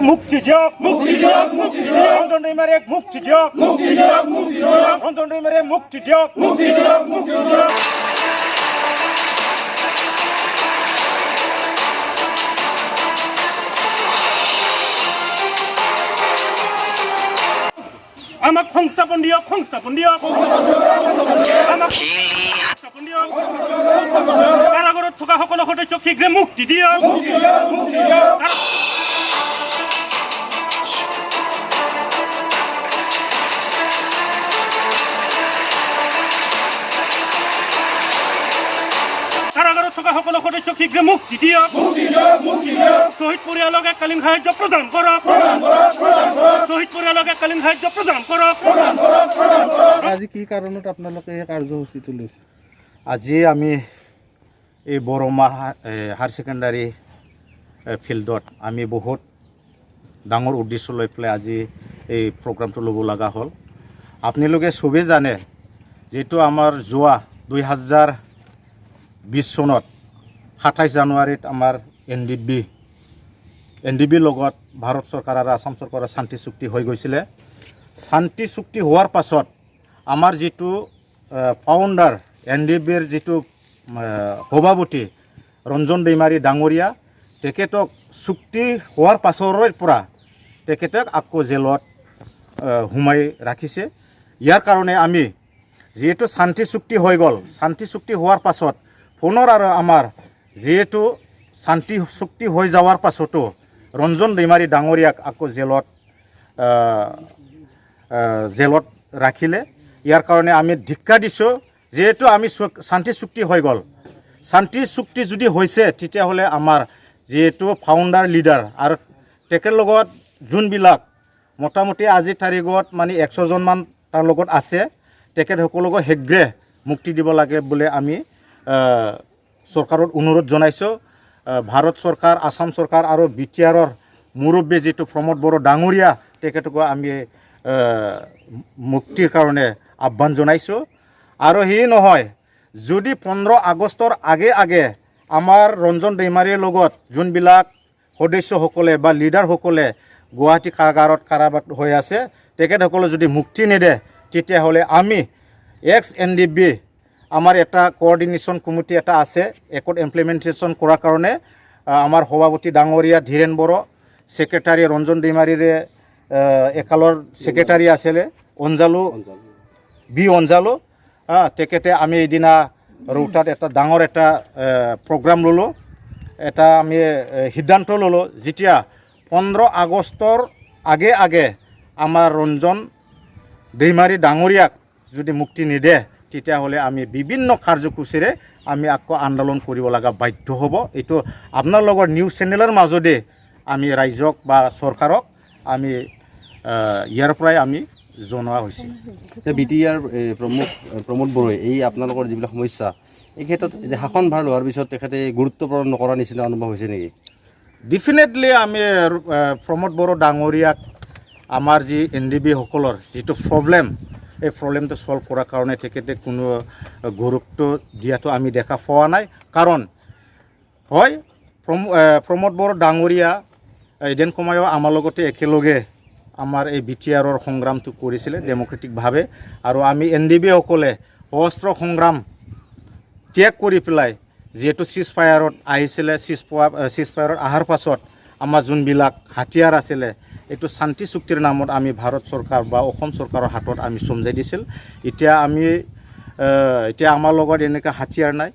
মুক্তি দিয়ক ৰঞ্জন দৈমাৰীক মুক্তি দিয়ক ৰঞ্জন দৈমাৰীক মুক্তি দিয়ক আমাক সংস্থাপন দিয়ক আমাক সংস্থাপন দিয়ক কাৰাগাৰত থকা সকলো সদস্যক শীঘ্ৰে মুক্তি দিয়ক কাৰাগাৰত থকা সকলো সদস্যক শীঘ্ৰে মুক্তি দিয়ক শ্বহীদ পৰিয়ালক এককালীন সাহায্য প্ৰদান কৰক শ্বহীদ পৰিয়ালক এককালীন সাহায্য প্ৰদান কৰক আজি কি কাৰণত আপোনালোকে এই কাৰ্যসূচীটো লৈছে? আজি আমি এই বৰমা হায়াৰ ছেকেণ্ডাৰী ফিল্ডত আমি বহুত ডাঙৰ উদ্দেশ্য লৈ পেলাই আজি এই প্ৰগ্ৰামটো ল'ব লগা হ'ল। আপোনালোকে চবেই জানে যিটো আমাৰ যোৱা 2020 চনত 27 জানুৱাৰীত আমাৰ এনডিবিৰ লগত ভাৰত চৰকাৰ আৰু আসাম চৰকাৰৰ শান্তি চুক্তি হৈ গৈছিলে। শান্তি চুক্তি হোৱাৰ পাছত আমাৰ যিটো ফাউণ্ডাৰ এনডিবিৰ যিটো সভাপতি ৰঞ্জন দৈমাৰী ডাঙৰীয়া তেখেতক চুক্তি হোৱাৰ পাছৰে পৰা তেখেতক আকৌ জেলত সোমাই ৰাখিছে। ইয়াৰ কাৰণে আমি যিহেতু শান্তি চুক্তি হৈ গ'ল, শান্তি চুক্তি হোৱাৰ পাছত পুনৰ আৰু আমাৰ যিহেতু শান্তি চুক্তি হৈ যোৱাৰ পাছতো ৰঞ্জন দৈমাৰী ডাঙৰীয়াক আকৌ জেলত ৰাখিলে। ইয়াৰ কাৰণে আমি ধিক্কাৰ দিছোঁ। যিহেতু আমি শান্তি চুক্তি হৈ গ'ল, শান্তি চুক্তি যদি হৈছে তেতিয়াহ'লে আমাৰ যিহেতু ফাউণ্ডাৰ লিডাৰ আৰু তেখেতৰ লগত যোনবিলাক মোটামুটি আজিৰ তাৰিখত মানে 100জনমান তাৰ লগত আছে, তেখেতসকলকো শীঘ্ৰে মুক্তি দিব লাগে বুলি আমি চৰকাৰত অনুৰোধ জনাইছোঁ। ভাৰত চৰকাৰ, আসাম চৰকাৰ আৰু বিটিআৰৰ মুৰব্বী যিটো প্ৰমোদ বড়ো ডাঙৰীয়া তেখেতকো আমি মুক্তিৰ কাৰণে আহ্বান জনাইছোঁ। আৰু সেই নহয়, যদি 15 আগষ্টৰ আগে আমাৰ ৰঞ্জন দৈমাৰীৰ লগত যোনবিলাক সদস্যসকলে বা লিডাৰসকলে গুৱাহাটী কাৰাবাস হৈ আছে তেখেতসকলে যদি মুক্তি নিদিয়ে তেতিয়াহ'লে আমি এনডিবি আমাৰ এটা কোঅৰ্ডিনেশ্যন কমিটি এটা আছে একত ইমপ্লিমেণ্টেশ্যন কৰাৰ কাৰণে আমাৰ সভাপতি ডাঙৰীয়া ধীৰেন বড়ো, ছেক্ৰেটাৰী ৰঞ্জন দৈমাৰীৰে একালৰ ছেক্ৰেটাৰী আছিলে অঞ্জালু তেখেতে আমি এইদিনা ৰৌতাত এটা ডাঙৰ এটা প্ৰগ্ৰাম ল'লোঁ, এটা আমি সিদ্ধান্ত ল'লোঁ যেতিয়া 15 আগষ্টৰ আগে আমাৰ ৰঞ্জন দৈমাৰী ডাঙৰীয়াক যদি মুক্তি নিদিয়ে তেতিয়াহ'লে আমি বিভিন্ন কাৰ্যসূচীৰে আমি আকৌ আন্দোলন কৰিব লগা বাধ্য হ'ব। এইটো আপোনালোকৰ নিউজ চেনেলৰ মাজতে আমি ৰাইজক বা চৰকাৰক আমি ইয়াৰ পৰাই আমি জনোৱা হৈছে। বিটিআৰ প্ৰমোদ বড়োৱে এই আপোনালোকৰ যিবিলাক সমস্যা এই ক্ষেত্ৰত শাসনভাৰ লোৱাৰ পিছত তেখেতে গুৰুত্ব প্ৰদান নকৰাৰ নিচিনা অনুভৱ হৈছে নেকি? ডেফিনেটলি আমি প্ৰমোদ বড়ো ডাঙৰীয়াক আমাৰ যি এনডিবিসকলৰ যিটো প্ৰব্লেম, এই প্ৰব্লেমটো ছল্ভ কৰাৰ কাৰণে তেখেতে কোনো গুৰুত্ব দিয়াটো আমি দেখা পোৱা নাই। কাৰণ হয়, প্ৰমোদ বড়ো ডাঙৰীয়া এদিন সময়ত আমাৰ লগতে একেলগে আমাৰ এই বিটিআৰৰ সংগ্ৰামটো কৰিছিলে ডেম'ক্ৰেটিকভাৱে, আৰু আমি এনডিবিসকলে সশস্ত্ৰ সংগ্ৰাম ত্যাগ কৰি পেলাই যিহেতু চিজফায়াৰত আহিছিলে, চিজফায়াৰত অহাৰ পাছত আমাৰ যোনবিলাক হাতিয়াৰ আছিলে এইটো শান্তি চুক্তিৰ নামত আমি ভাৰত চৰকাৰ বা অসম চৰকাৰৰ হাতত আমি চমজাই দিছিল। এতিয়া আমাৰ লগত এনেকুৱা হাতিয়াৰ নাই।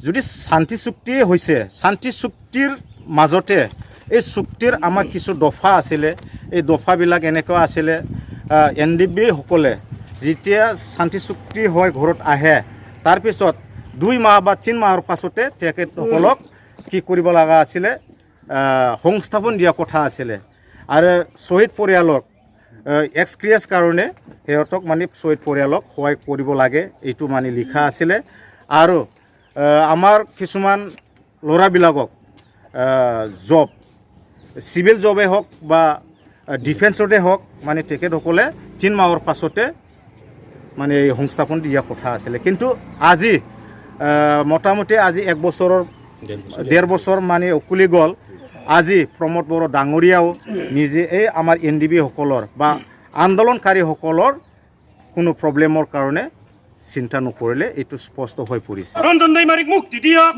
যদি শান্তি চুক্তি হৈছে, শান্তি চুক্তিৰ মাজতে এই চুক্তিৰ আমাৰ কিছু দফা আছিলে, এই দফাবিলাক এনেকুৱা আছিলে এনডিবিসকলে যেতিয়া শান্তি চুক্তি হৈ ঘৰত আহে তাৰপিছত 2 মাহ বা 3 মাহৰ পাছতে তেখেতসকলক কি কৰিব লগা আছিলে, সংস্থাপন দিয়া কথা আছিলে। আৰু শ্বহীদ পৰিয়ালক এক্সক্ৰিয়েছ কাৰণে সিহঁতক মানে শ্বহীদ পৰিয়ালক সহায় কৰিব লাগে এইটো মানে লিখা আছিলে। আৰু আমাৰ কিছুমান ল'ৰাবিলাকক জব, চিভিল জবেই হওক বা ডিফেন্সতে হওক মানে তেখেতসকলে 3 মাহৰ পাছতে মানে সংস্থাপন দিয়া কথা আছিলে। কিন্তু আজি মোটামুটি আজি 1 বছৰৰ 1.5 বছৰ মানে উকলি গ'ল। আজি প্ৰমোদ বড়ো ডাঙৰীয়াও নিজে এই আমাৰ NDB সকলৰ বা আন্দোলনকাৰীসকলৰ কোনো প্ৰব্লেমৰ কাৰণে চিন্তা নকৰিলে এইটো স্পষ্ট হৈ পৰিছে। ৰঞ্জন দৈমাৰীক মুক্তি দিয়ক,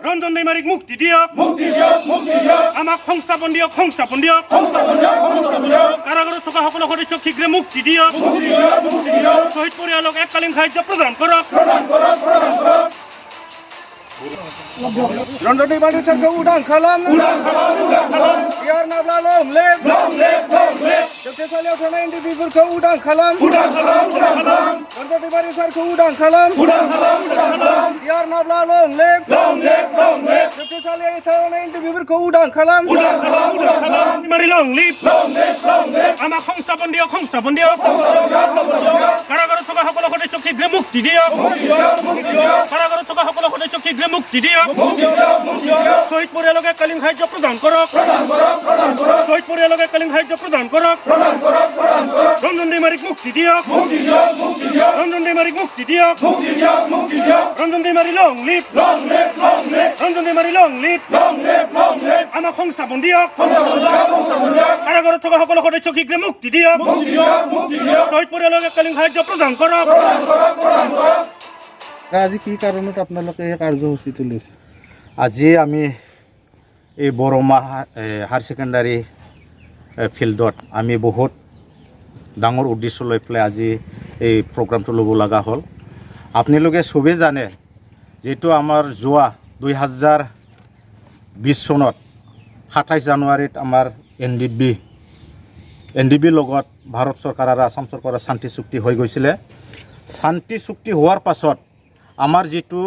ৰঞ্জন দৈমাৰীক মুক্তি দিয়ক, আমাক সংস্থাপন দিয়ক, সংস্থাপন দিয়ক, কাৰাগাৰত থকা সকলো সদস্যক শীঘ্ৰে মুক্তি দিয়ক, শ্বহীদ পৰিয়ালক এককালীন সাহায্য প্ৰদান কৰক। रंजन दैमारी सारखौ उदां खालाम, बियार नाब्ला लं लेब, जोबथेसालियाव थानाय NDBफोरखौ उदां खालाम, रंजन दैमारी सारखौ उदां खालाम, बियार नाब्ला लं लेब, जोबथेसालियाव थानाय NDBफोरखौ उदां खालाम, दैमारी लं लिब, আমাক সংস্থাপন দিয়ক, সংস্থাপন দিয়ক, কাৰাগাৰত থকা সকলো সদস্যক শীঘ্ৰে মুক্তি দিয়ক, কাৰাগাৰত থকা সকলো সদস্যক শীঘ্ৰে মুক্তি দিয়ক, শ্বহীদ পৰিয়ালক এককালীন সাহায্য প্ৰদান কৰক, শ্বহীদ পৰিয়ালক এককালীন সাহায্য প্ৰদান কৰক, ৰঞ্জন দৈমাৰীক মুক্তি দিয়ক, ৰঞ্জন দৈমাৰীক মুক্তি দিয়ক, Ranjan Daimary long live, Ranjan Daimary long live, আমাক সংস্থাপন দিয়ক, কাৰাগাৰত থকা সকলো সদস্যক শীঘ্ৰে মুক্তি দিয়ক, শ্বহীদ পৰিয়ালক এককালীন সাহায্য প্ৰদান কৰক। আজি কি কাৰণত আপোনালোকে এই কাৰ্যসূচীটো লৈছে? আজি আমি এই বৰমা হায়াৰ ছেকেণ্ডাৰী ফিল্ডত আমি বহুত ডাঙৰ উদ্দেশ্য লৈ পেলাই আজি এই প্ৰগ্ৰামটো ল'ব লগা হ'ল। আপোনালোকে চবেই জানে যিটো আমাৰ যোৱা 2020 চনত 27 জানুৱাৰীত আমাৰ NDB লগত ভাৰত চৰকাৰ আৰু আসাম চৰকাৰৰ শান্তি চুক্তি হৈ গৈছিলে। শান্তি চুক্তি হোৱাৰ পাছত আমাৰ যিটো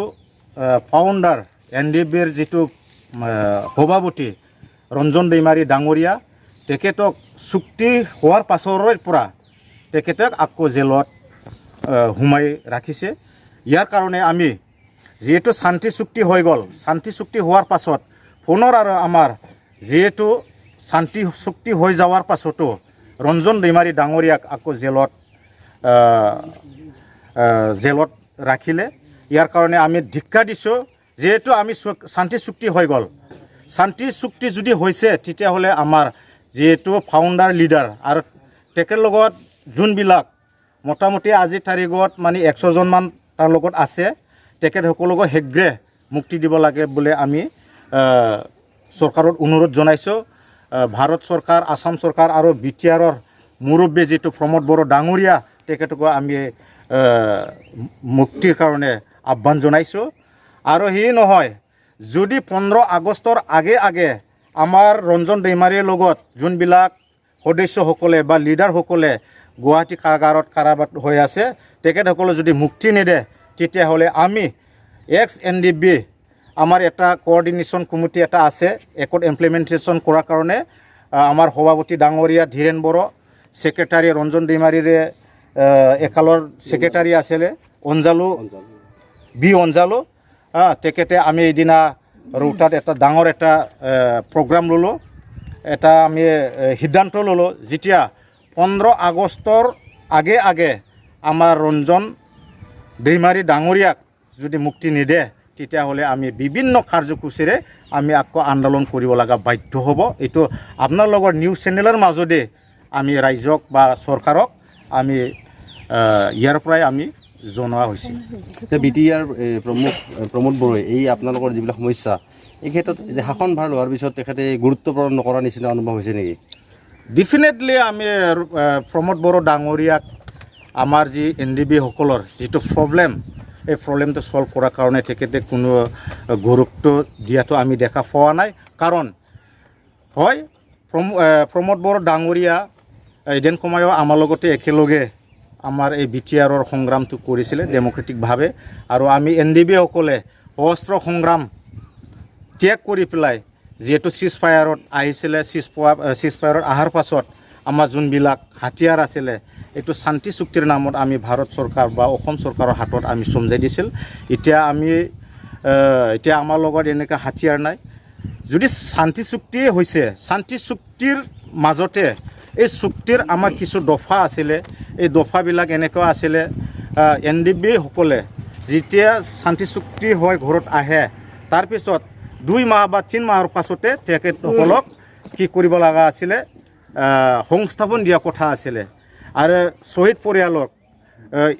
ফাউণ্ডাৰ NDBৰ যিটো সভাপতি ৰঞ্জন দৈমাৰী ডাঙৰীয়া, তেখেতক চুক্তি হোৱাৰ পাছৰে পৰা তেখেতক আকৌ জেলত সোমাই ৰাখিছে। ইয়াৰ কাৰণে আমি যিহেতু শান্তি চুক্তি হৈ গ'ল, শান্তি চুক্তি হোৱাৰ পাছত পুনৰ আৰু আমাৰ যিহেতু শান্তি চুক্তি হৈ যোৱাৰ পাছতো ৰঞ্জন দৈমাৰী ডাঙৰীয়াক আকৌ জেলত ৰাখিলে। ইয়াৰ কাৰণে আমি ধিক্কাৰ দিছোঁ। যিহেতু আমি শান্তি চুক্তি হৈ গ'ল, শান্তি চুক্তি যদি হৈছে তেতিয়াহ'লে আমাৰ যিহেতু ফাউণ্ডাৰ লিডাৰ আৰু তেখেতৰ লগত যোনবিলাক মোটামুটি আজিৰ তাৰিখত মানে 100জনমান তাৰ লগত আছে, তেখেতসকলকো শীঘ্ৰে মুক্তি দিব লাগে বুলি আমি চৰকাৰত অনুৰোধ জনাইছোঁ। ভাৰত চৰকাৰ, আসাম চৰকাৰ আৰু BTRৰ মুৰব্বী যিটো প্ৰমোদ বড়ো ডাঙৰীয়া, তেখেতকো আমি মুক্তিৰ কাৰণে আহ্বান জনাইছোঁ। আৰু সি নহয়, যদি 15 আগষ্টৰ আগে আমাৰ ৰঞ্জন দৈমাৰীৰ লগত যোনবিলাক সদস্যসকলে বা লিডাৰসকলে গুৱাহাটী কাৰাগাৰত হৈ আছে, তেখেতসকলে যদি মুক্তি নিদিয়ে তেতিয়াহ'লে আমি NDB আমাৰ এটা কোঅৰ্ডিনেশ্যন কমিটি এটা আছে, একত ইমপ্লিমেণ্টেশ্যন কৰাৰ কাৰণে আমাৰ সভাপতি ডাঙৰীয়া ধীৰেন বড়ো, ছেক্ৰেটাৰী ৰঞ্জন দৈমাৰীৰে একালৰ ছেক্ৰেটাৰী আছিলে অঞ্জালু, তেখেতে আমি এদিনা ৰোটাত এটা ডাঙৰ এটা প্ৰগ্ৰাম ল'লোঁ, এটা আমি সিদ্ধান্ত ল'লোঁ, যেতিয়া 15 আগষ্টৰ আগে আমাৰ ৰঞ্জন দৈমাৰী ডাঙৰীয়াক যদি মুক্তি নিদিয়ে তেতিয়াহ'লে আমি বিভিন্ন কাৰ্যসূচীৰে আমি আকৌ আন্দোলন কৰিব লগা বাধ্য হ'ব। এইটো আপোনাৰ লগৰ নিউজ চেনেলৰ মাজতে আমি ৰাইজক বা চৰকাৰক আমি ইয়াৰ পৰাই আমি জনোৱা হৈছে। BTR প্ৰমোদ বড়োৱে এই আপোনালোকৰ যিবিলাক সমস্যা, এই ক্ষেত্ৰত শাসন ভাল হোৱাৰ পিছত তেখেতে গুৰুত্ব প্ৰদান নকৰাৰ নিচিনা অনুভৱ হৈছে নেকি? ডেফিনেটলি আমি প্ৰমোদ বড়ো ডাঙৰীয়াক আমাৰ যি NDB সকলৰ যিটো প্ৰব্লেম, এই প্ৰব্লেমটো ছল্ভ কৰাৰ কাৰণে তেখেতে কোনো গুৰুত্ব দিয়াটো আমি দেখা পোৱা নাই। কাৰণ হয়, প্ৰমোদ বড়ো ডাঙৰীয়া এদিন সময়ত আমাৰ লগতে একেলগে আমাৰ এই BTRৰ সংগ্ৰামটো কৰিছিলে ডেম'ক্ৰেটিকভাৱে, আৰু আমি NDB সকলে অস্ত্ৰ সংগ্ৰাম ত্যাগ কৰি পেলাই যিহেতু চিজফায়াৰত আহিছিলে, চিজফায়াৰত অহাৰ পাছত আমাৰ যোনবিলাক হাতিয়াৰ আছিলে এইটো শান্তি চুক্তিৰ নামত আমি ভাৰত চৰকাৰ বা অসম চৰকাৰৰ হাতত আমি চমজাই দিছিল। এতিয়া আমাৰ লগত এনেকুৱা হাতিয়াৰ নাই। যদি শান্তি চুক্তিয়ে হৈছে, শান্তি চুক্তিৰ মাজতে এই চুক্তিৰ আমাৰ কিছু দফা আছিলে, এই দফাবিলাক এনেকুৱা আছিলে, NDB সকলে যেতিয়া শান্তি চুক্তি হৈ ঘৰত আহে তাৰপিছত 2 মাহ বা 3 মাহৰ পাছতে তেখেতসকলক কি কৰিব লগা আছিলে সংস্থাপন দিয়া কথা আছিলে আৰু শ্বহীদ পৰিয়ালক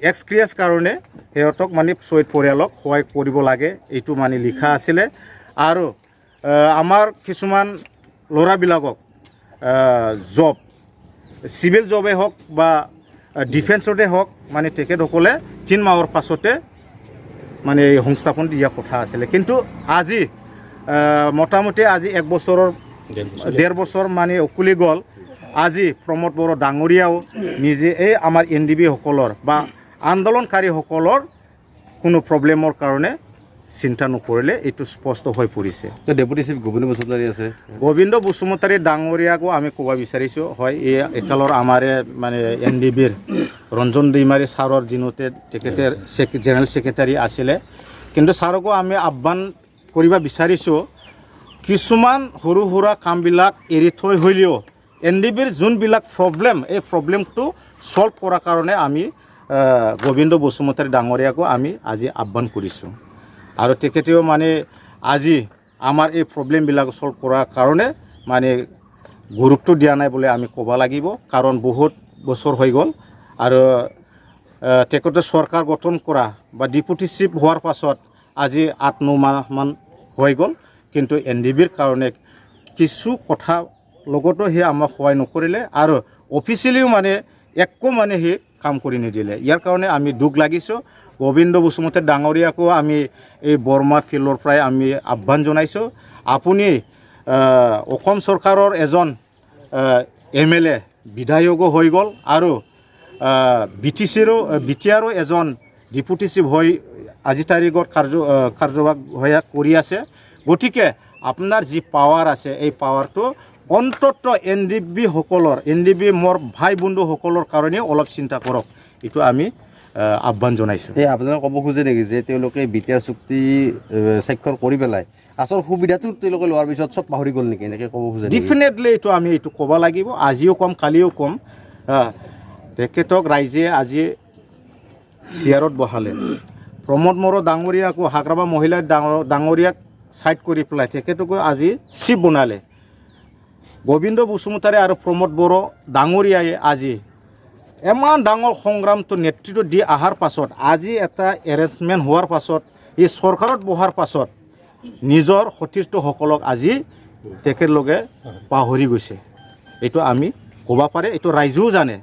এক্সক্ৰিয়াছ কাৰণে সিহঁতক মানে শ্বহীদ পৰিয়ালক সহায় কৰিব লাগে এইটো মানে লিখা আছিলে আৰু আমাৰ কিছুমান ল'ৰাবিলাকক জব চিভিল জবে হওক বা ডিফেন্সতে হওক মানে তেখেতসকলে 3 মাহৰ পাছতে মানে সংস্থাপন দিয়া কথা আছিলে কিন্তু আজি মোটামুটি আজি 1 বছৰৰ 1.5 বছৰ মানে উকলি গ'ল আজি প্ৰমোদ বড়ো ডাঙৰীয়াও নিজে এই আমাৰ NDB সকলৰ বা আন্দোলনকাৰীসকলৰ কোনো প্ৰব্লেমৰ কাৰণে চিন্তা নকৰিলে এইটো স্পষ্ট হৈ পৰিছে ডেপুটি চিফ গোবিন্দ বসুমতাৰী আছে গোবিন্দ বসুমতাৰী ডাঙৰীয়াকো আমি ক'ব বিচাৰিছোঁ হয় এই একালৰ আমাৰে মানে NDBৰ ৰঞ্জন দৈমাৰী ছাৰৰ দিনতে তেখেতে জেনেৰেল ছেক্ৰেটাৰী আছিলে কিন্তু ছাৰকো আমি আহ্বান কৰিব বিচাৰিছোঁ কিছুমান সৰু সুৰা কামবিলাক এৰি থৈ হ'লেও NDBৰ যোনবিলাক প্ৰব্লেম এই প্ৰব্লেমটো সলভ কৰাৰ কাৰণে আমি গোবিন্দ বসুমতাৰী ডাঙৰীয়াকো আমি আজি আহ্বান কৰিছোঁ আৰু তেখেতেও মানে আজি আমাৰ এই প্ৰব্লেমবিলাক সলভ কৰাৰ কাৰণে মানে গুৰুত্ব দিয়া নাই বুলি আমি ক'ব লাগিব কাৰণ বহুত বছৰ হৈ গ'ল আৰু তেখেতে চৰকাৰ গঠন কৰা বা ডেপুটি চিফ হোৱাৰ পাছত আজি 8-9 মাহমান হৈ গ'ল কিন্তু NDBৰ কাৰণে কিছু কথা লগতো সি আমাক সহায় নকৰিলে আৰু অফিচিয়েলিও মানে একো মানে সি কাম কৰি নিদিলে ইয়াৰ কাৰণে আমি দুখ লাগিছোঁ গোবিন্দ বসুমতাৰী ডাঙৰীয়াকো আমি এই বৰ্মা ফিল্ডৰ পৰাই আমি আহ্বান জনাইছোঁ আপুনি অসম চৰকাৰৰ এজন MLA বিধায়কো হৈ গ'ল আৰু BTRৰো এজন ডেপুটি চিফ হৈ আজি তাৰিখত কাৰ্যবাহ কৰি আছে গতিকে আপোনাৰ যি পাৱাৰ আছে এই পাৱাৰটো অন্তত NDB মোৰ ভাই বন্ধুসকলৰ কাৰণে অলপ চিন্তা কৰক এইটো আমি আহ্বান জনাইছোঁ এই আপোনালোকে ক'ব খোজে নেকি যে তেওঁলোকে BTR চুক্তি স্বাক্ষৰ কৰি পেলাই আচল সুবিধাটো তেওঁলোকে লোৱাৰ পিছত চব পাহৰি গ'ল নেকি এনেকৈ ক'ব খোজে ডেফিনেটলি এইটো আমি এইটো ক'ব লাগিব আজিও ক'ম কালিও ক'ম তেখেতক ৰাইজে আজি চেয়াৰত বহালে প্ৰমোদ বড়ো ডাঙৰীয়াকো হাগ্ৰামা মহিলা ডাঙৰীয়াক সাইড কৰি পেলাই তেখেতকো আজি চিফ বনালে গোবিন্দ বসুমতাৰী আৰু প্ৰমোদ বড়ো ডাঙৰীয়াই আজি ইমান ডাঙৰ সংগ্ৰামটো নেতৃত্ব দি অহাৰ পাছত আজি এটা এৰেঞ্জমেণ্ট হোৱাৰ পাছত এই চৰকাৰত বহাৰ পাছত নিজৰ সতীৰ্থসকলক আজি তেখেতলোকে পাহৰি গৈছে এইটো আমি ক'ব পাৰে এইটো ৰাইজেও জানে